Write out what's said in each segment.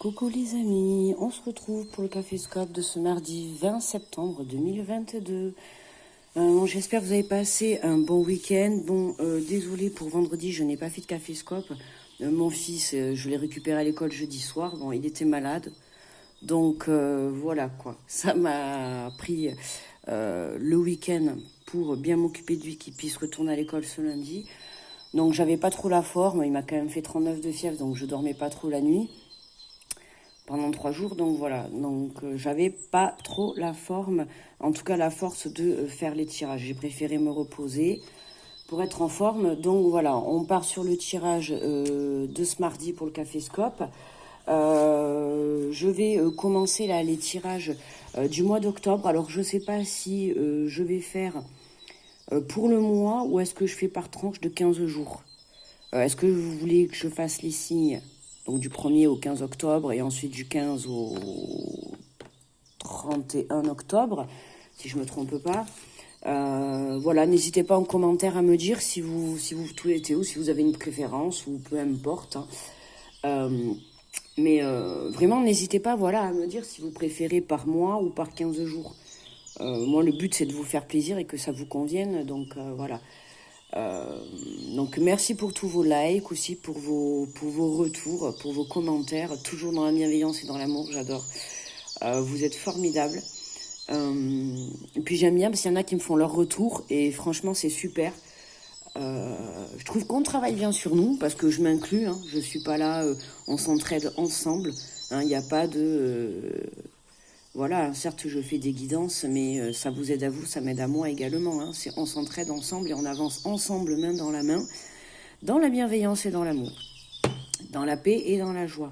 Coucou les amis, on se retrouve pour le Café Scope de ce mardi 20 septembre 2022. J'espère que vous avez passé un bon week-end. Désolé pour vendredi, je n'ai pas fait de Café Scope. Mon fils, je l'ai récupéré à l'école jeudi soir. Bon, il était malade. Donc voilà quoi, ça m'a pris le week-end pour bien m'occuper de lui, qu'il puisse retourner à l'école ce lundi. Donc j'avais pas trop la forme, il m'a quand même fait 39 de fièvre, donc je dormais pas trop la nuit pendant 3 jours, donc voilà. Donc j'avais pas trop la forme, en tout cas la force de faire les tirages. J'ai préféré me reposer pour être en forme. Donc voilà, on part sur le tirage de ce mardi pour le Café Scope. Je vais commencer là les tirages du mois d'octobre. Alors je sais pas si je vais faire pour le mois ou est-ce que je fais par tranche de 15 jours. Est-ce que vous voulez que je fasse les signes donc du 1er au 15 octobre et ensuite du 15 au 31 octobre, si je me trompe pas. Voilà, n'hésitez pas en commentaire à me dire si vous souhaitez ou si vous avez une préférence ou peu importe. Mais vraiment, n'hésitez pas voilà, à me dire si vous préférez par mois ou par 15 jours. Moi, le but, c'est de vous faire plaisir et que ça vous convienne. Donc, voilà. Donc, merci pour tous vos likes, aussi pour vos retours, pour vos commentaires. Toujours dans la bienveillance et dans l'amour, j'adore. Vous êtes formidables. Et puis, j'aime bien parce qu'il y en a qui me font leur retour. Et franchement, c'est super. Je trouve qu'on travaille bien sur nous parce que je m'inclus, hein, je suis pas là, on s'entraide ensemble, il n'y a pas de voilà, certes je fais des guidances mais ça vous aide à vous, ça m'aide à moi également, hein, on s'entraide ensemble et on avance ensemble main dans la main, dans la bienveillance et dans l'amour, dans la paix et dans la joie.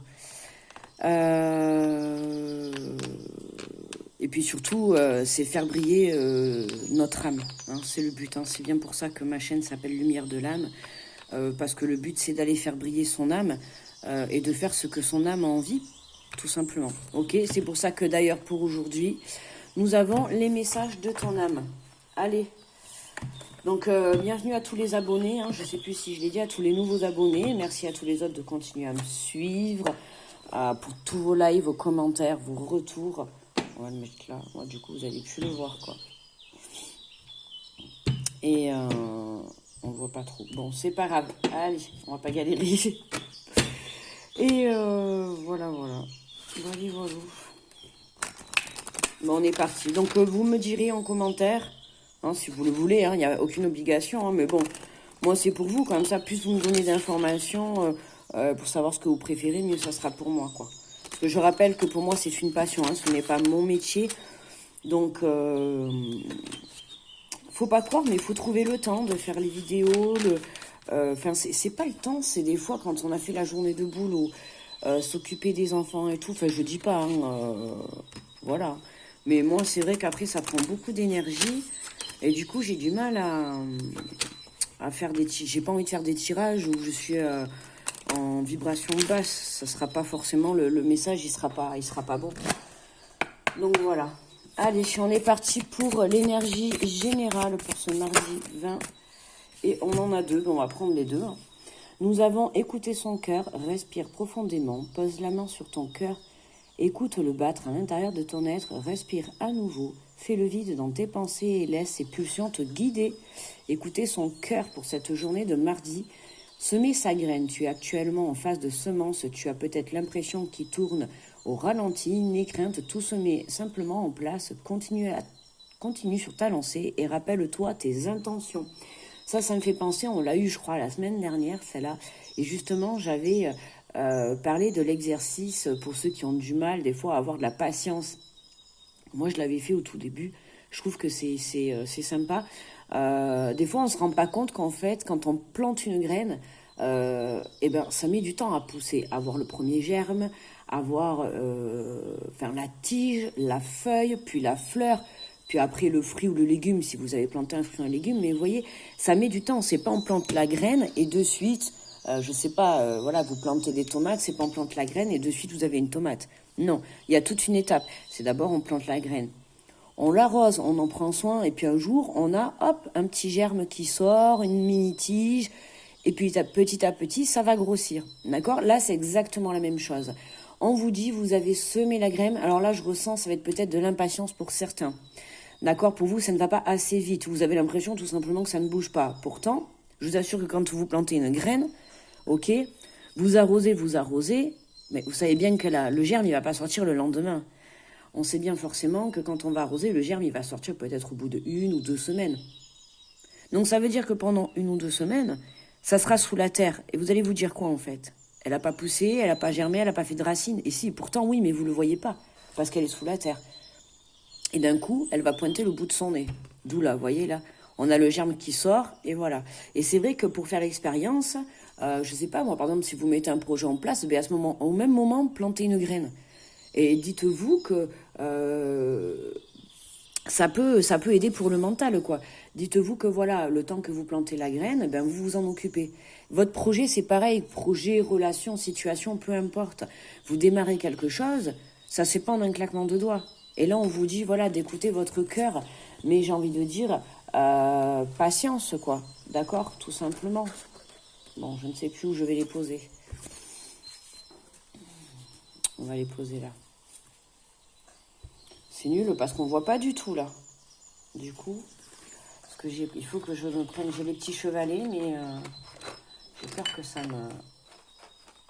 Et puis surtout, c'est faire briller notre âme. Hein, c'est le but. Hein. C'est bien pour ça que ma chaîne s'appelle Lumière de l'âme. Parce que le but, c'est d'aller faire briller son âme et de faire ce que son âme a envie, tout simplement. Ok, c'est pour ça que d'ailleurs, pour aujourd'hui, nous avons les messages de ton âme. Allez. Donc, bienvenue à tous les abonnés. Hein. Je ne sais plus si je l'ai dit, à tous les nouveaux abonnés. Merci à tous les autres de continuer à me suivre. Pour tous vos lives, vos commentaires, vos retours. On va le mettre là. Moi, du coup, vous allez plus le voir, quoi. Et on voit pas trop. Bon, c'est pas grave. Allez, on va pas galérer. Et voilà. Voilà. Bon, on est parti. Donc, vous me direz en commentaire, hein, si vous le voulez. Il n'y a aucune obligation. Hein, mais bon, moi, c'est pour vous. Comme ça, plus vous me donnez d'informations pour savoir ce que vous préférez, mieux ça sera pour moi, quoi. Je rappelle que pour moi, c'est une passion, hein, ce n'est pas mon métier. Donc, faut pas croire, mais il faut trouver le temps de faire les vidéos. C'est pas le temps, c'est des fois quand on a fait la journée de boulot, s'occuper des enfants et tout. Enfin, je dis pas, hein, voilà. Mais moi, c'est vrai qu'après, ça prend beaucoup d'énergie. Et du coup, j'ai du mal à faire des tirages. J'ai pas envie de faire des tirages où je suis... en vibration basse, ça sera pas forcément le message, il sera pas bon. Donc voilà. Allez, on est parti pour l'énergie générale pour ce mardi 20. Et on en a deux, on va prendre les deux. Nous avons écouté son cœur, respire profondément, pose la main sur ton cœur, écoute-le battre à l'intérieur de ton être, respire à nouveau, fais le vide dans tes pensées et laisse ses pulsions te guider. Écoutez son cœur pour cette journée de mardi. Semer sa graine, tu es actuellement en phase de semence, tu as peut-être l'impression qu'il tourne au ralenti, n'aie crainte, tout se met simplement en place, continue sur ta lancée et rappelle-toi tes intentions. Ça me fait penser, on l'a eu je crois la semaine dernière, celle-là, et justement j'avais parlé de l'exercice pour ceux qui ont du mal des fois à avoir de la patience. Moi je l'avais fait au tout début, je trouve que c'est sympa. Des fois on se rend pas compte qu'en fait quand on plante une graine ça met du temps à pousser, à avoir le premier germe, à voir la tige, la feuille, puis la fleur, puis après le fruit ou le légume si vous avez planté un fruit ou un légume. Mais vous voyez, ça met du temps, c'est pas on plante la graine et de suite je sais pas, vous plantez des tomates, c'est pas on plante la graine et de suite vous avez une tomate. Non, il y a toute une étape, c'est d'abord on plante la graine. On l'arrose, on en prend soin, et puis un jour, on a, hop, un petit germe qui sort, une mini-tige, et puis petit à petit, ça va grossir. D'accord? Là, c'est exactement la même chose. On vous dit, vous avez semé la graine. Alors là, je ressens, ça va être peut-être de l'impatience pour certains. D'accord, pour vous, ça ne va pas assez vite. Vous avez l'impression tout simplement que ça ne bouge pas. Pourtant, je vous assure que quand vous plantez une graine, ok, vous arrosez, mais vous savez bien que le germe, il ne va pas sortir le lendemain. On sait bien forcément que quand on va arroser, le germe, il va sortir peut-être au bout de 1 ou 2 semaines. Donc ça veut dire que pendant 1 ou 2 semaines, ça sera sous la terre. Et vous allez vous dire quoi en fait? Elle n'a pas poussé, elle n'a pas germé, elle n'a pas fait de racines. Et si, pourtant oui, mais vous ne le voyez pas, parce qu'elle est sous la terre. Et d'un coup, elle va pointer le bout de son nez. D'où là, vous voyez là, on a le germe qui sort, et voilà. Et c'est vrai que pour faire l'expérience, je ne sais pas, moi par exemple, si vous mettez un projet en place, à ce moment, au même moment, plantez une graine. Et dites-vous que ça peut aider pour le mental, quoi. Dites-vous que voilà, le temps que vous plantez la graine, ben vous vous en occupez. Votre projet, c'est pareil, projet, relation, situation, peu importe. Vous démarrez quelque chose, ça se fait pas en un claquement de doigts. Et là, on vous dit, voilà, d'écouter votre cœur. Mais j'ai envie de dire, patience, quoi. D'accord, tout simplement. Bon, je ne sais plus où je vais les poser. On va les poser là. C'est nul parce qu'on voit pas du tout là. Du coup, parce que il faut que je me prenne, j'ai les petits chevalets, mais j'ai peur que ça me...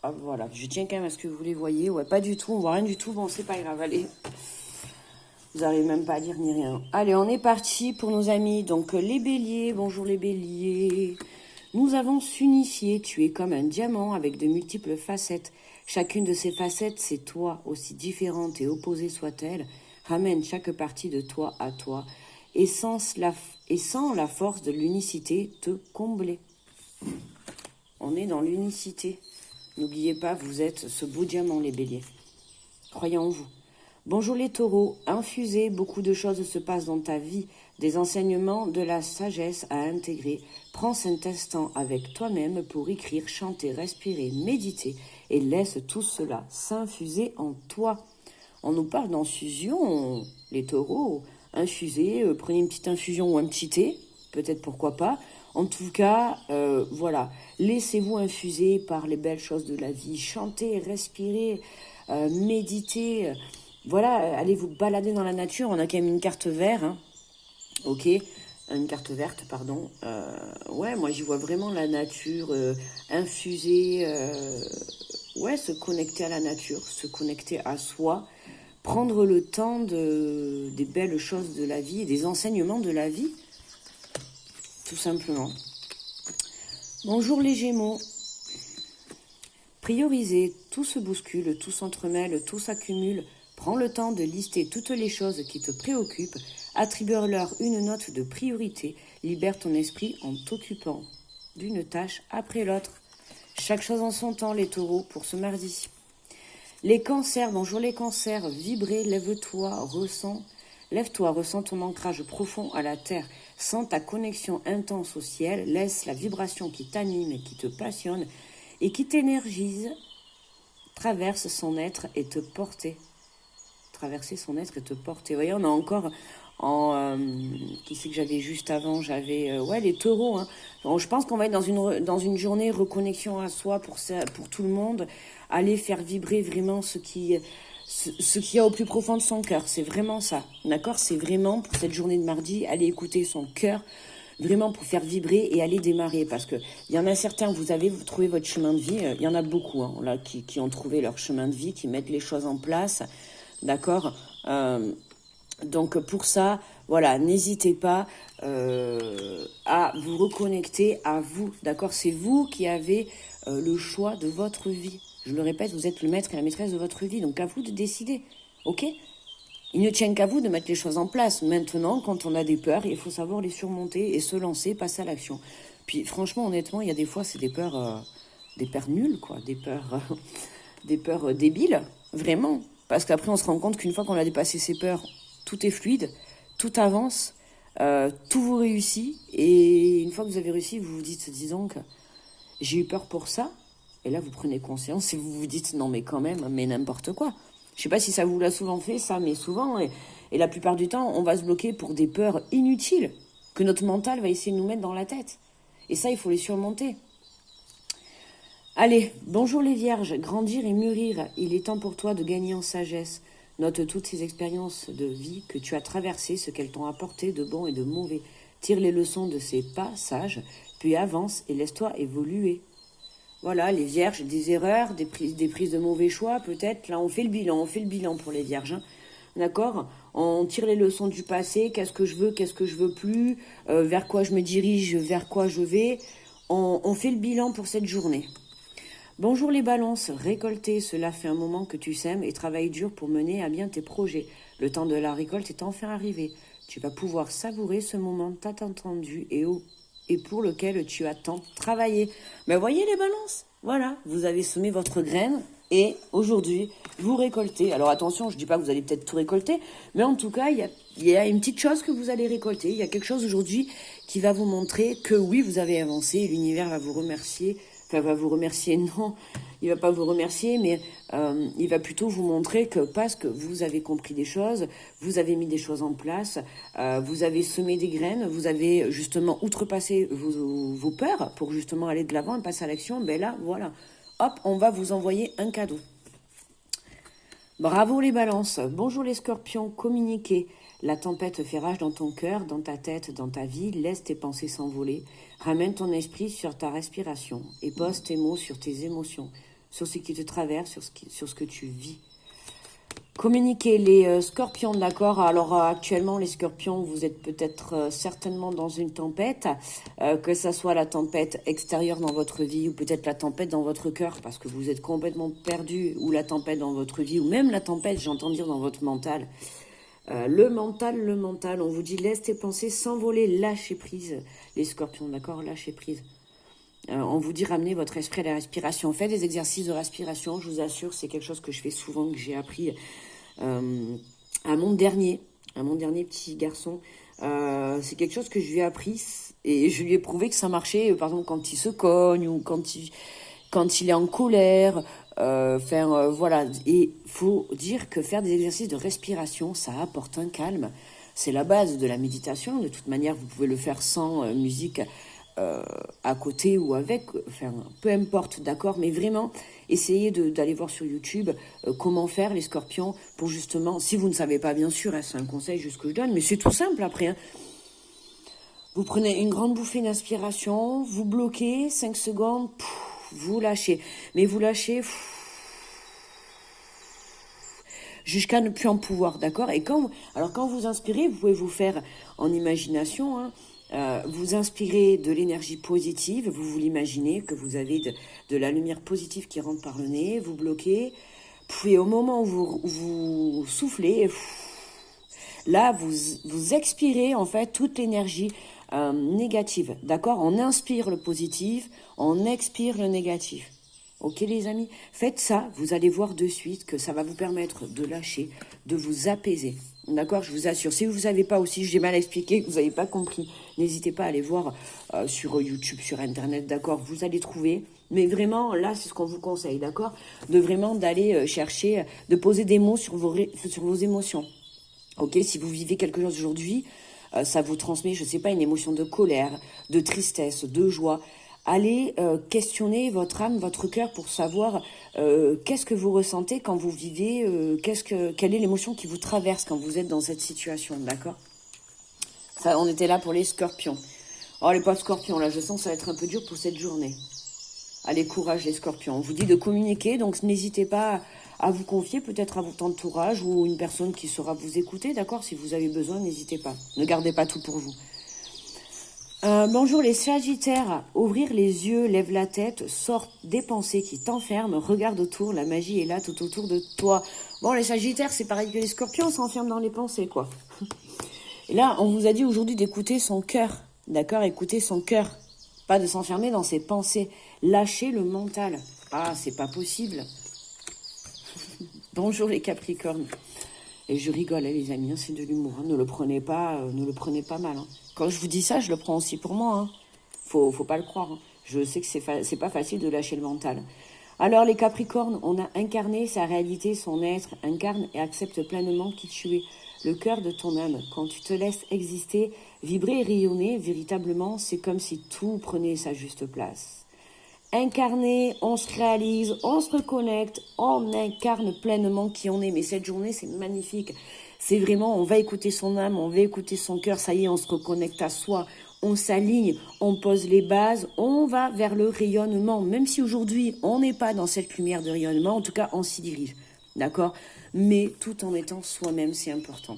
Hop, voilà, je tiens quand même à ce que vous les voyez. Ouais, pas du tout, on voit rien du tout. Bon, c'est pas grave, allez. Vous n'arrivez même pas à dire ni rien. Allez, on est parti pour nos amis. Donc, les béliers, bonjour les béliers. Nous avons s'unifier. Tu es comme un diamant avec de multiples facettes. Chacune de ces facettes, c'est toi, aussi différente et opposée soit-elle. Ramène chaque partie de toi à toi. Et sans la force de l'unicité, te combler. On est dans l'unicité. N'oubliez pas, vous êtes ce beau diamant, les béliers. Croyez en vous. Bonjour les taureaux, infusez, beaucoup de choses se passent dans ta vie, des enseignements, de la sagesse à intégrer. Prends cet instant avec toi-même pour écrire, chanter, respirer, méditer et laisse tout cela s'infuser en toi. On nous parle d'infusion, les taureaux, infuser, prenez une petite infusion ou un petit thé, peut-être pourquoi pas. En tout cas, voilà, laissez-vous infuser par les belles choses de la vie, chantez, respirez, méditez. Voilà, allez vous balader dans la nature. On a quand même une carte verte, hein. Ok, une carte verte, pardon. Ouais, moi j'y vois vraiment la nature infusée. Ouais, se connecter à la nature, se connecter à soi, prendre le temps des belles choses de la vie et des enseignements de la vie, tout simplement. Bonjour les Gémeaux. Priorisez, tout se bouscule, tout s'entremêle, tout s'accumule. Prends le temps de lister toutes les choses qui te préoccupent, attribue-leur une note de priorité, libère ton esprit en t'occupant d'une tâche après l'autre. Chaque chose en son temps, les taureaux, pour ce mardi. Les cancers, bonjour les cancers, vibrez, lève-toi, ressens ton ancrage profond à la terre, sens ta connexion intense au ciel, laisse la vibration qui t'anime et qui te passionne et qui t'énergise, traverse son être et te porter. Traverser son être et te porter. Vous voyez, on a encore qui c'est que j'avais juste avant, j'avais les taureaux, hein. Donc, je pense qu'on va être dans une journée reconnexion à soi pour tout le monde, aller faire vibrer vraiment ce qu'il y a au plus profond de son cœur. C'est vraiment ça, d'accord? C'est vraiment pour cette journée de mardi, aller écouter son cœur, vraiment pour faire vibrer et aller démarrer, parce que il y en a certains, vous trouvé votre chemin de vie, il y en a beaucoup, hein, là, qui ont trouvé leur chemin de vie, qui mettent les choses en place. D'accord, donc pour ça, voilà, n'hésitez pas à vous reconnecter à vous, d'accord? C'est vous qui avez le choix de votre vie. Je le répète, vous êtes le maître et la maîtresse de votre vie, donc à vous de décider, ok? Il ne tient qu'à vous de mettre les choses en place. Maintenant, quand on a des peurs, il faut savoir les surmonter et se lancer, passer à l'action. Puis franchement, honnêtement, il y a des fois, c'est des peurs nulles, quoi, des peurs débiles, vraiment. Parce qu'après, on se rend compte qu'une fois qu'on a dépassé ses peurs, tout est fluide, tout avance, tout vous réussit. Et une fois que vous avez réussi, vous vous dites, disons que j'ai eu peur pour ça. Et là, vous prenez conscience et vous vous dites, non mais quand même, mais n'importe quoi. Je sais pas si ça vous l'a souvent fait, ça, mais souvent, et la plupart du temps, on va se bloquer pour des peurs inutiles que notre mental va essayer de nous mettre dans la tête. Et ça, il faut les surmonter. Allez, bonjour les vierges, grandir et mûrir, il est temps pour toi de gagner en sagesse. Note toutes ces expériences de vie que tu as traversées, ce qu'elles t'ont apporté de bon et de mauvais. Tire les leçons de ces passages, puis avance et laisse-toi évoluer. Voilà, les vierges, des erreurs, des prises de mauvais choix, peut-être. Là, on fait le bilan pour les vierges. Hein. D'accord? On tire les leçons du passé, qu'est-ce que je veux plus, vers quoi je me dirige, vers quoi je vais. On fait le bilan pour cette journée. Bonjour les balances, récolter, cela fait un moment que tu sèmes et travailles dur pour mener à bien tes projets. Le temps de la récolte est enfin arrivé. Tu vas pouvoir savourer ce moment tant attendu et pour lequel tu as tant travaillé. Mais voyez les balances, voilà, vous avez semé votre graine et aujourd'hui vous récoltez. Alors attention, je ne dis pas que vous allez peut-être tout récolter, mais en tout cas il y a une petite chose que vous allez récolter. Il y a quelque chose aujourd'hui qui va vous montrer que oui, vous avez avancé et l'univers va vous remercier. Enfin, va vous remercier, non, il va pas vous remercier, mais il va plutôt vous montrer que parce que vous avez compris des choses, vous avez mis des choses en place, vous avez semé des graines, vous avez justement outrepassé vos peurs pour justement aller de l'avant et passer à l'action, ben là, voilà, hop, on va vous envoyer un cadeau. Bravo les balances, bonjour les scorpions, communiquez. La tempête fait rage dans ton cœur, dans ta tête, dans ta vie, laisse tes pensées s'envoler. Ramène ton esprit sur ta respiration et pose tes mots sur tes émotions, sur ce qui te traverse, sur ce que tu vis. Communiquez les scorpions, d'accord? Alors actuellement les scorpions, vous êtes peut-être certainement dans une tempête, que ça soit la tempête extérieure dans votre vie ou peut-être la tempête dans votre cœur parce que vous êtes complètement perdu, ou la tempête dans votre vie ou même la tempête, j'entends dire, dans votre mental. Le mental, on vous dit laisse tes pensées s'envoler, lâchez prise, les scorpions, d'accord, lâchez prise. On vous dit ramenez votre esprit à la respiration, faites des exercices de respiration, je vous assure, c'est quelque chose que je fais souvent, que j'ai appris à mon dernier petit garçon. C'est quelque chose que je lui ai appris et je lui ai prouvé que ça marchait, par exemple quand il se cogne ou quand il est en colère. Voilà, et faut dire que faire des exercices de respiration, ça apporte un calme. C'est la base de la méditation. De toute manière, vous pouvez le faire sans musique à côté ou avec, enfin, peu importe, d'accord. Mais vraiment, essayez d'aller voir sur YouTube comment faire les scorpions pour justement, si vous ne savez pas, bien sûr, hein, c'est un conseil juste que je donne, mais c'est tout simple après. Hein. Vous prenez une grande bouffée d'inspiration, vous bloquez 5 secondes, vous lâchez. Mais vous lâchez jusqu'à ne plus en pouvoir, d'accord? Et quand vous inspirez, vous pouvez vous faire en imagination, hein, vous inspirez de l'énergie positive, vous l'imaginez, que vous avez de la lumière positive qui rentre par le nez, vous bloquez, puis au moment où vous soufflez, là, vous expirez en fait toute l'énergie négative, d'accord? On inspire le positif, on expire le négatif. Ok les amis? Faites ça, vous allez voir de suite que ça va vous permettre de lâcher, de vous apaiser. D'accord? Je vous assure. Si vous ne savez pas aussi, j'ai mal expliqué, que vous n'avez pas compris, n'hésitez pas à aller voir sur YouTube, sur Internet, d'accord? Vous allez trouver. Mais vraiment, là, c'est ce qu'on vous conseille, d'accord? De vraiment d'aller chercher, de poser des mots sur vos émotions. Ok? Si vous vivez quelque chose aujourd'hui, ça vous transmet, je ne sais pas, une émotion de colère, de tristesse, de joie. Allez questionner votre âme, votre cœur pour savoir qu'est-ce que vous ressentez quand vous vivez, quelle est l'émotion qui vous traverse quand vous êtes dans cette situation, d'accord? Ça, on était là pour les scorpions. Oh, les pauvres scorpions, là, je sens que ça va être un peu dur pour cette journée. Allez, courage les scorpions. On vous dit de communiquer, donc n'hésitez pas à vous confier peut-être à votre entourage ou une personne qui saura vous écouter, d'accord? Si vous avez besoin, n'hésitez pas. Ne gardez pas tout pour vous. Bonjour les sagittaires, ouvrir les yeux, lève la tête, sort des pensées qui t'enferment, regarde autour, la magie est là tout autour de toi. Bon les sagittaires c'est pareil que les scorpions, on s'enferme dans les pensées quoi. Et là on vous a dit aujourd'hui d'écouter son cœur, d'accord, écouter son cœur, pas de s'enfermer dans ses pensées, lâcher le mental. Ah c'est pas possible. Bonjour les capricornes. Et je rigole, hein, les amis, hein, c'est de l'humour. Hein. Ne le prenez pas mal. Hein. Quand je vous dis ça, je le prends aussi pour moi. Hein. Faut pas le croire. Hein. Je sais que c'est pas facile de lâcher le mental. Alors les Capricornes, on a incarné sa réalité, son être, incarne et accepte pleinement qui tu es, le cœur de ton âme. Quand tu te laisses exister, vibrer et rayonner, véritablement, c'est comme si tout prenait sa juste place. incarner, on se réalise, on se reconnecte, on incarne pleinement qui on est. Mais cette journée, c'est magnifique. C'est vraiment, on va écouter son âme, on va écouter son cœur, ça y est, on se reconnecte à soi, on s'aligne, on pose les bases, on va vers le rayonnement. Même si aujourd'hui, on n'est pas dans cette lumière de rayonnement, en tout cas, on s'y dirige, d'accord? Mais tout en étant soi-même, c'est important.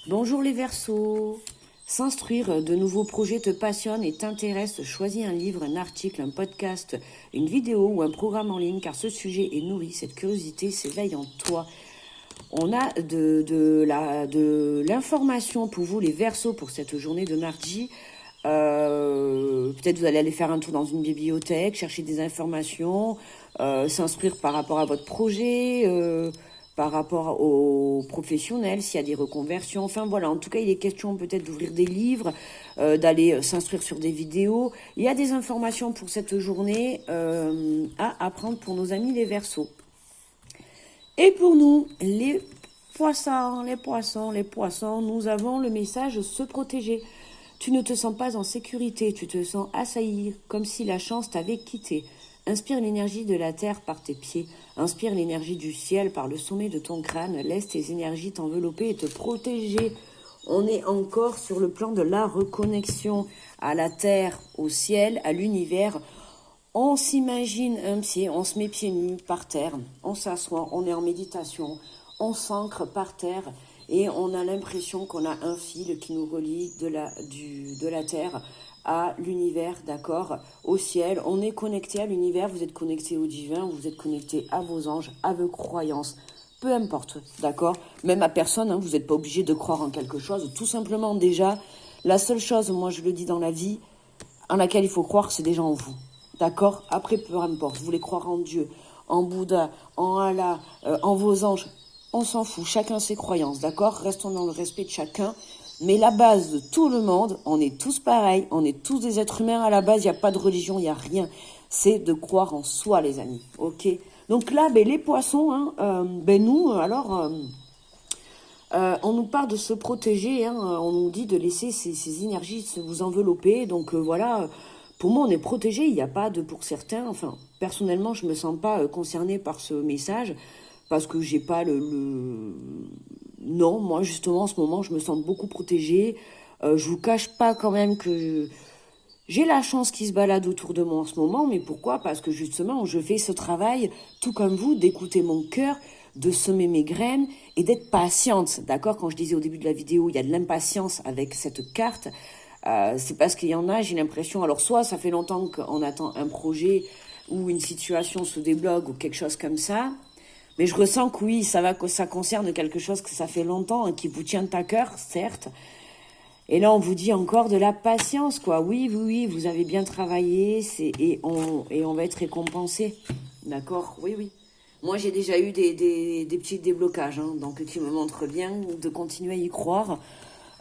Bonjour les Verseaux. S'instruire de nouveaux projets te passionne et t'intéresse, choisis un livre, un article, un podcast, une vidéo ou un programme en ligne, car ce sujet est nourri, cette curiosité s'éveille en toi. On a de l'information pour vous, les Verseaux, pour cette journée de mardi. Peut-être vous allez aller faire un tour dans une bibliothèque, chercher des informations, s'instruire par rapport à votre projet, par rapport aux professionnels, s'il y a des reconversions. Enfin voilà, en tout cas, il est question peut-être d'ouvrir des livres, d'aller s'instruire sur des vidéos. Il y a des informations pour cette journée à apprendre pour nos amis les Verseaux. Et pour nous, les poissons, nous avons le message se protéger. Tu ne te sens pas en sécurité, tu te sens assailli, comme si la chance t'avait quitté. Inspire l'énergie de la terre par tes pieds, inspire l'énergie du ciel par le sommet de ton crâne, laisse tes énergies t'envelopper et te protéger. On est encore sur le plan de la reconnexion à la terre, au ciel, à l'univers. On s'imagine un pied, on se met pieds nus par terre, on s'assoit, on est en méditation, on s'ancre par terre et on a l'impression qu'on a un fil qui nous relie de la terre à l'univers, d'accord, au ciel. On est connecté à l'univers, vous êtes connecté au divin, vous êtes connecté à vos anges, à vos croyances, peu importe, d'accord, même à personne, hein, vous n'êtes pas obligé de croire en quelque chose, tout simplement déjà, la seule chose, moi je le dis dans la vie, en laquelle il faut croire, c'est déjà en vous. D'accord? Après, peu importe. Vous voulez croire en Dieu, en Bouddha, en Allah, en vos anges. On s'en fout. Chacun ses croyances. D'accord? Restons dans le respect de chacun. Mais la base de tout le monde, on est tous pareils. On est tous des êtres humains. À la base, il n'y a pas de religion, il n'y a rien. C'est de croire en soi, les amis. Ok? Donc là, les poissons, hein, nous, alors... on nous parle de se protéger, hein, on nous dit de laisser ces énergies se vous envelopper. Donc voilà... Pour moi, on est protégé, il n'y a pas de pour certains. Enfin, personnellement, je ne me sens pas concernée par ce message parce que j'ai pas Non, moi, justement, en ce moment, je me sens beaucoup protégée. Je vous cache pas quand même que j'ai la chance qui se balade autour de moi en ce moment. Mais pourquoi? Parce que justement, je fais ce travail, tout comme vous, d'écouter mon cœur, de semer mes graines et d'être patiente. D'accord? Quand je disais au début de la vidéo, il y a de l'impatience avec cette carte. C'est parce qu'il y en a, j'ai l'impression, alors soit ça fait longtemps qu'on attend un projet ou une situation se débloque ou quelque chose comme ça, mais je ressens que oui, ça concerne quelque chose que ça fait longtemps et qui vous tient à cœur, certes. Et là, on vous dit encore de la patience, quoi. Oui, vous avez bien travaillé et on va être récompensé. D'accord? Oui. Moi, j'ai déjà eu des petits déblocages, hein, donc qui me montrent bien de continuer à y croire.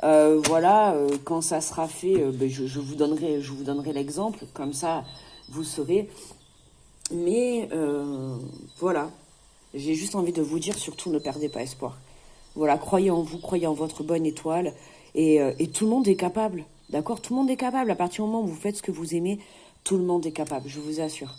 Voilà, quand ça sera fait, je vous donnerai l'exemple, comme ça vous saurez. Mais voilà, j'ai juste envie de vous dire, surtout ne perdez pas espoir. Voilà, croyez en vous, croyez en votre bonne étoile, et tout le monde est capable, d'accord? Tout le monde est capable, à partir du moment où vous faites ce que vous aimez, tout le monde est capable, je vous assure.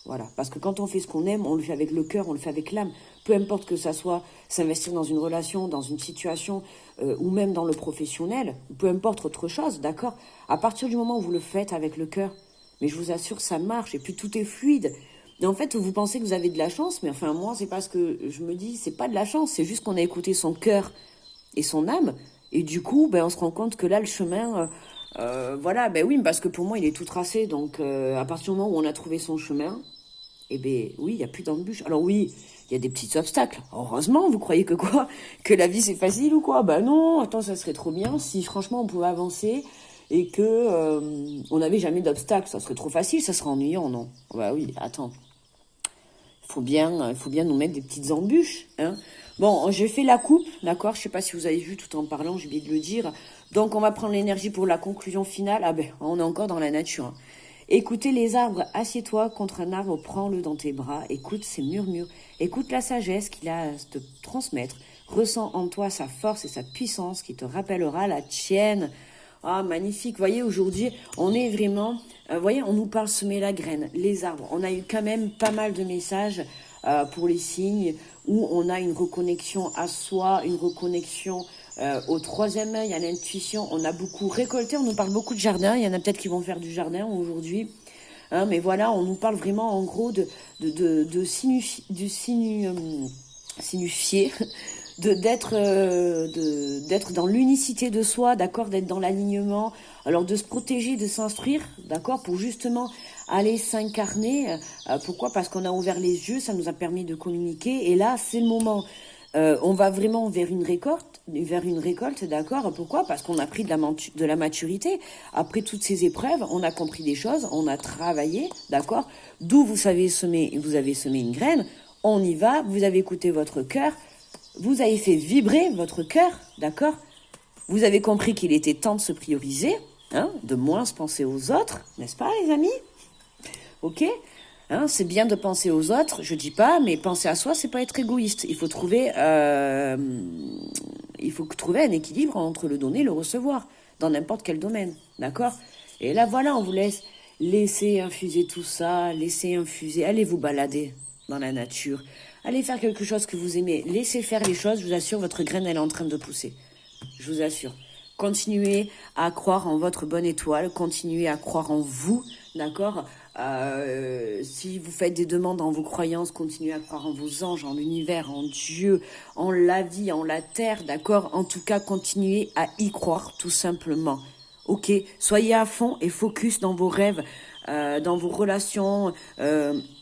Voilà, parce que quand on fait ce qu'on aime, on le fait avec le cœur, on le fait avec l'âme. Peu importe que ça soit s'investir dans une relation, dans une situation, ou même dans le professionnel, peu importe autre chose, d'accord? À partir du moment où vous le faites avec le cœur, mais je vous assure, ça marche, et puis tout est fluide. Et en fait, vous pensez que vous avez de la chance, mais enfin, moi, c'est parce que je me dis, c'est pas de la chance, c'est juste qu'on a écouté son cœur et son âme, et du coup, on se rend compte que là, le chemin... voilà, oui, parce que pour moi, il est tout tracé, donc à partir du moment où on a trouvé son chemin, oui, il n'y a plus d'embûches. Alors oui, il y a des petits obstacles. Heureusement, vous croyez que quoi? Que la vie c'est facile ou quoi? Non, attends, ça serait trop bien si franchement on pouvait avancer et que on n'avait jamais d'obstacles. Ça serait trop facile, ça serait ennuyant, non? Oui, attends. Il faut bien nous mettre des petites embûches, hein. Bon, j'ai fait la coupe, d'accord? Je sais pas si vous avez vu tout en parlant, j'ai oublié de le dire. Donc on va prendre l'énergie pour la conclusion finale. On est encore dans la nature, hein. Écoutez les arbres, assieds-toi contre un arbre, prends-le dans tes bras, écoute ses murmures, écoute la sagesse qu'il a à te transmettre, ressens en toi sa force et sa puissance qui te rappellera la tienne. Ah, magnifique. Vous voyez, aujourd'hui, on est vraiment... vous voyez, on nous parle semer la graine, les arbres. On a eu quand même pas mal de messages pour les signes où on a une reconnexion à soi, une reconnexion au troisième œil, à l'intuition. On a beaucoup récolté, on nous parle beaucoup de jardin. Il y en a peut-être qui vont faire du jardin aujourd'hui. Hein, mais voilà, on nous parle vraiment en gros de signifier, d'être dans l'unicité de soi, d'accord, d'être dans l'alignement, alors de se protéger, de s'instruire, d'accord, pour justement aller s'incarner. Pourquoi? Parce qu'on a ouvert les yeux, ça nous a permis de communiquer, et là c'est le moment. On va vraiment vers une récolte, d'accord? Pourquoi? Parce qu'on a pris de la maturité. Après toutes ces épreuves, on a compris des choses, on a travaillé, d'accord? D'où vous avez semé une graine, on y va, vous avez écouté votre cœur, vous avez fait vibrer votre cœur, d'accord? Vous avez compris qu'il était temps de se prioriser, hein, de moins se penser aux autres, n'est-ce pas les amis? Ok? Hein, c'est bien de penser aux autres, je dis pas, mais penser à soi, c'est pas être égoïste. Il faut trouver un équilibre entre le donner et le recevoir, dans n'importe quel domaine, d'accord? Et là, voilà, on vous laisser infuser tout ça, laissez infuser, allez vous balader dans la nature, allez faire quelque chose que vous aimez, laissez faire les choses, je vous assure, votre graine, elle est en train de pousser. Je vous assure. Continuez à croire en votre bonne étoile, continuez à croire en vous, d'accord? Si vous faites des demandes en vos croyances, continuez à croire en vos anges, en l'univers, en Dieu, en la vie, en la terre, d'accord? En tout cas, continuez à y croire, tout simplement. Ok? Soyez à fond et focus dans vos rêves, dans vos relations.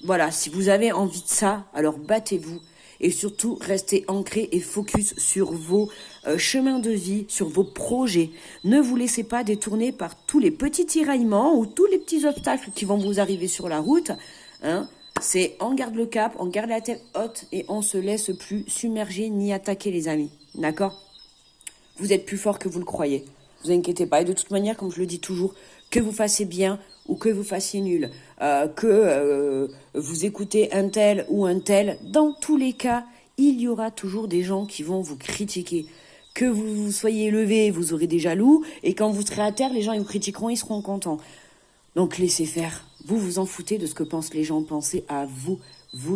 Voilà, si vous avez envie de ça, alors battez-vous. Et surtout, restez ancrés et focus sur vos chemins de vie, sur vos projets. Ne vous laissez pas détourner par tous les petits tiraillements ou tous les petits obstacles qui vont vous arriver sur la route. Hein. C'est on garde le cap, on garde la tête haute et on se laisse plus submerger ni attaquer les amis. D'accord? Vous êtes plus fort que vous le croyez. Vous inquiétez pas. Et de toute manière, comme je le dis toujours, que vous fassiez bien ou que vous fassiez nul, vous écoutez un tel ou un tel, dans tous les cas, il y aura toujours des gens qui vont vous critiquer. Que vous soyez élevé, vous aurez des jaloux, et quand vous serez à terre, les gens ils vous critiqueront, ils seront contents. Donc laissez faire. Vous vous en foutez de ce que pensent les gens, pensez à vous,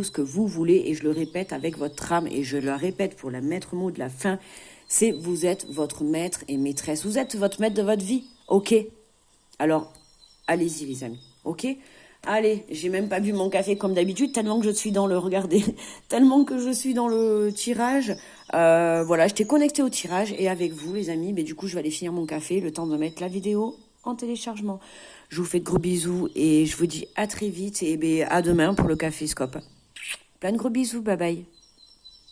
ce que vous voulez, et je le répète avec votre âme, et je le répète pour le maître mot de la fin, c'est vous êtes votre maître et maîtresse, vous êtes votre maître de votre vie, ok? Alors, allez-y les amis, ok? Allez, j'ai même pas bu mon café comme d'habitude, tellement que je suis dans le, regardez, tellement que je suis dans le tirage. Voilà, j'étais connectée au tirage et avec vous les amis, mais du coup je vais aller finir mon café, le temps de mettre la vidéo en téléchargement. Je vous fais de gros bisous et je vous dis à très vite et à demain pour le Café Scope. Plein de gros bisous, bye bye.